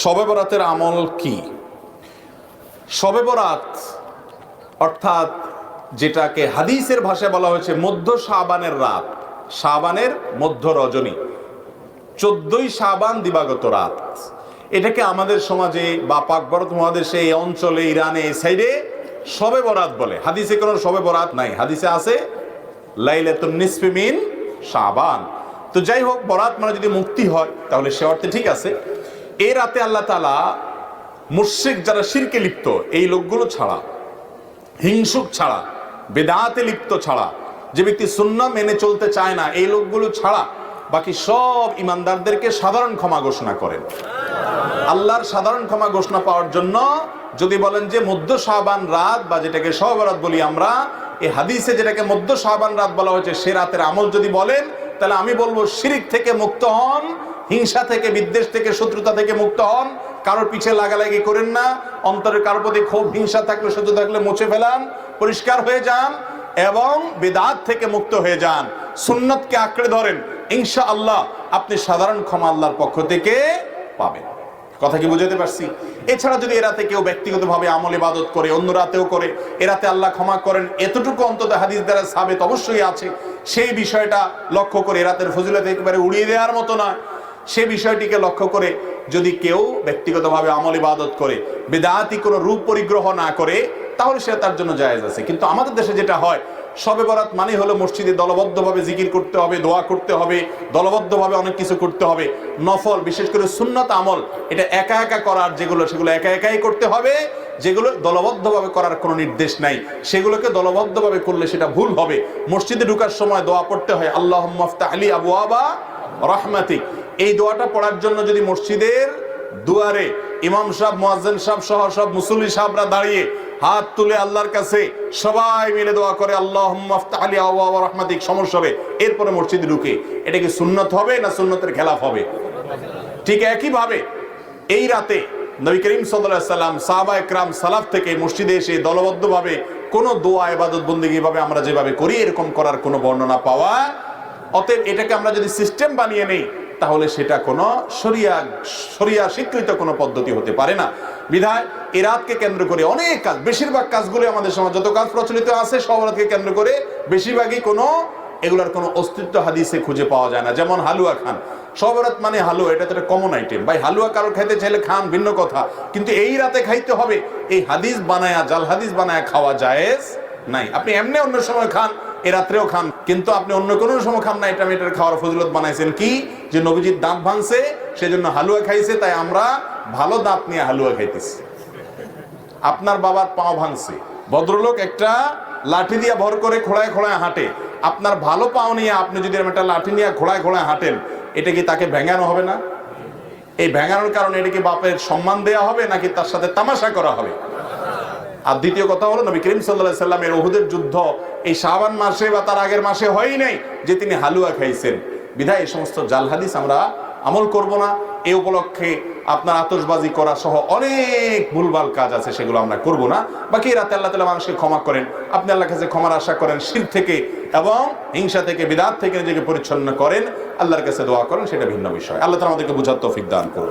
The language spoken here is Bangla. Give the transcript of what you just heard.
শবে বরাতের আমল কি? শবে বরাত অর্থাৎ যেটাকে হাদিসের ভাষায় বলা হয়েছে মধ্য শাবানের রাত, শাবানের মধ্য রজনী, 14ই শাবান দিবাগত রাত। এটাকে আমাদের সমাজে বা পাক ভারত মহাদেশে এই অঞ্চলে, ইরানে, এই সাইডে শবে বরাত বলে। হাদিসে কোনো শবে বরাত নাই, হাদিসে আছে লাইলাতুন নিসফি মিন শাবান। তো যাই হোক, বরাত মানে যদি মুক্তি হয় তাহলে সে অর্থে ঠিক আছে। এই রাতে আল্লাহ তাআলা মুশরিক যারা শিরকে লিপ্ত, এই লোকগুলো ছাড়া, হিংসুক ছাড়া, বেদাতে লিপ্ত ছাড়া, যে ব্যক্তি সুন্নাহ মেনে চলতে চায় না, এই লোকগুলো ছাড়া বাকি সব ইমানদারদেরকে সাধারণ ক্ষমা ঘোষণা করেন। আল্লাহর সাধারণ ক্ষমা ঘোষণা পাওয়ার জন্য যদি বলেন যে মধ্য শাবান রাত বা যেটাকে শবে বরাত বলি আমরা, এই হাদিসে যেটাকে মধ্য শাবান রাত বলা হয়েছে, সে রাতের আমল যদি বলেন, তাহলে আমি বলবো শিরক থেকে মুক্ত হন, হিংসা থেকে, বিদ্বেষ থেকে, শত্রুতা থেকে মুক্ত হন, কারোর পিছে লাগালাগি করেন না, অন্তরের কারোর প্রতি ক্ষোভ, হিংসা থাকলে, শত্রু থাকলে মুছে ফেলান, পরিষ্কার হয়ে যান এবং বিদআত থেকে মুক্ত হয়ে যান, সুন্নতকে আঁকড়ে ধরেন। ইনশাআল্লাহ আপনি সাধারণ ক্ষমা আল্লাহর পক্ষ থেকে পাবেন। কথা কি বুঝাতে পারছি? এছাড়া যদি এরাতে কেউ ব্যক্তিগতভাবে আমল ইবাদত করে, অন্য রাতেও করে, এরাতে আল্লাহ ক্ষমা করেন, এতটুকু অন্তত হাদিস দ্বারা সাবেত অবশ্যই আছে। সেই বিষয়টা লক্ষ্য করে, এরাতের ফজিলত একেবারে উড়িয়ে দেওয়ার মতো না, সে বিষয়টিকে লক্ষ্য করে যদি কেউ ব্যক্তিগতভাবে আমল ইবাদত করে, বিদআতি কোনো রূপ পরিগ্রহ না করে, তাহলে সে তার জন্য জায়েজ আছে। কিন্তু আমাদের দেশে যেটা হয়, শবে বরাত মানে হলো মসজিদে দলবদ্ধভাবে জিকির করতে হবে, দোয়া করতে হবে, দলবদ্ধভাবে অনেক কিছু করতে হবে, নফল বিশেষ করে সুন্নাত আমল এটা একা একা করার যেগুলো, সেগুলো একা একাই করতে হবে। যেগুলো দলবদ্ধভাবে করার কোনো নির্দেশ নাই, সেগুলোকে দলবদ্ধভাবে করলে সেটা ভুল হবে। মসজিদে ঢোকার সময় দোয়া পড়তে হয়, আল্লাহুম্মা আফতাহ লি আবওয়াবা রাহমাতিক। এই দোয়াটা পড়ার জন্য যদি মসজিদের দুয়ারে ইমাম সাহেব, মুয়াজ্জিন সাহেব সহ সব মুসল্লি সাহেবরা দাঁড়িয়ে হাত তুলে আল্লাহর কাছে সবাই মিলে দোয়া করে, আল্লাহুম্মা আফতাহ লি আবওয়াবা রাহমাতিক, সমস্যা হবে, এরপরে মসজিদে ঢুকে, এটা কি সুন্নত হবে না সুন্নতের খেলাফ হবে? ঠিক একই ভাবে এই রাতে নবী করিম সাল্লাল্লাহু আলাইহি সাল্লাম, সাহাবায়ে কেরাম, সালাফ থেকে মসজিদে এসে দলবদ্ধভাবে কোনো দোয়া, ইবাদত, বন্দেগী ভাবে আমরা যেভাবে করি এরকম করার কোনো বর্ণনা পাওয়া। অতএব এটাকে আমরা যদি সিস্টেম বানিয়ে নেই, তাহলে সেটা কোনো শরিয়া স্বীকৃত কোনো পদ্ধতি হতে পারে না। বিধায় এই রাতকে কেন্দ্র করে অনেক কাজ, বেশিরভাগ কাজগুলো আমাদের সমাজ যত কাজ প্রচলিত আছে শবে বরাতকে কেন্দ্র করে বেশিরভাগই কোনো এগুলার কোনো অস্তিত্ব হাদিসে খুঁজে পাওয়া যায় না। যেমন হালুয়া খান, শবে বরাত মানে হালুয়া, এটা তো একটা কমন আইটেম। ভাই হালুয়া কারোর খাইতে চাইলে খান, ভিন্ন কথা, কিন্তু এই রাতে খাইতে হবে, এই হাদিস বানায়া, জাল হাদিস বানায়া খাওয়া জায়েজ নাই। আপনি এমনি অন্য সময় খান, এ রাত্রেও খান, কিন্তু আপনি অন্য কোনো সময় খান না। এটা মেটার খাওয়ার ফজিলত বানাইছেন কি, যে নবীজির দাঁত ভাঙছে সেজন্য হালুয়া খাইছে, তাই আমরা ভালো দাঁত নিয়ে হালুয়া খাইতেছি। আপনার বাবার পাও ভাঙছে, ভদ্রলোক একটা লাঠি দিয়ে ভর করে খোড়ায় খোড়ায় হাঁটে, আপনার ভালো পাও নিয়ে আপনি যদি একটা লাঠি নিয়ে খোড়ায় খোড়ায় হাঁটেন, এটা কি তাকে ভেঙানো হবে না? এই ভেঙানোর কারণে এটা কি বাপের সম্মান দেয়া হবে নাকি তার সাথে তামাশা করা হবে? আর দ্বিতীয় কথা হলো, নবী করিম সাল্লাল্লাহু আলাইহি সাল্লামের উহুদের যুদ্ধ এই শাবান মাসে বা তার আগের মাসে হয়ই নাই যে তিনি হালুয়া খাইছেন। বিধায় এই সমস্ত জাল হাদিস আমরা আমল করব না। এই উপলক্ষে আপনার আতশবাজি করা সহ অনেক ভুলভাল কাজ আছে, সেগুলো আমরা করব না। বাকি রাতে আল্লাহ তাআলা মানুষকে ক্ষমা করেন, আপনি আল্লাহর কাছে ক্ষমার আশা করেন, শিরক থেকে এবং হিংসা থেকে, বিদআত থেকে নিজেকে পরিচ্ছন্ন করেন, আল্লাহর কাছে দোয়া করেন, সেটা ভিন্ন বিষয়। আল্লাহ তাআলা আমাদেরকে বুঝার তৌফিক দান করুন।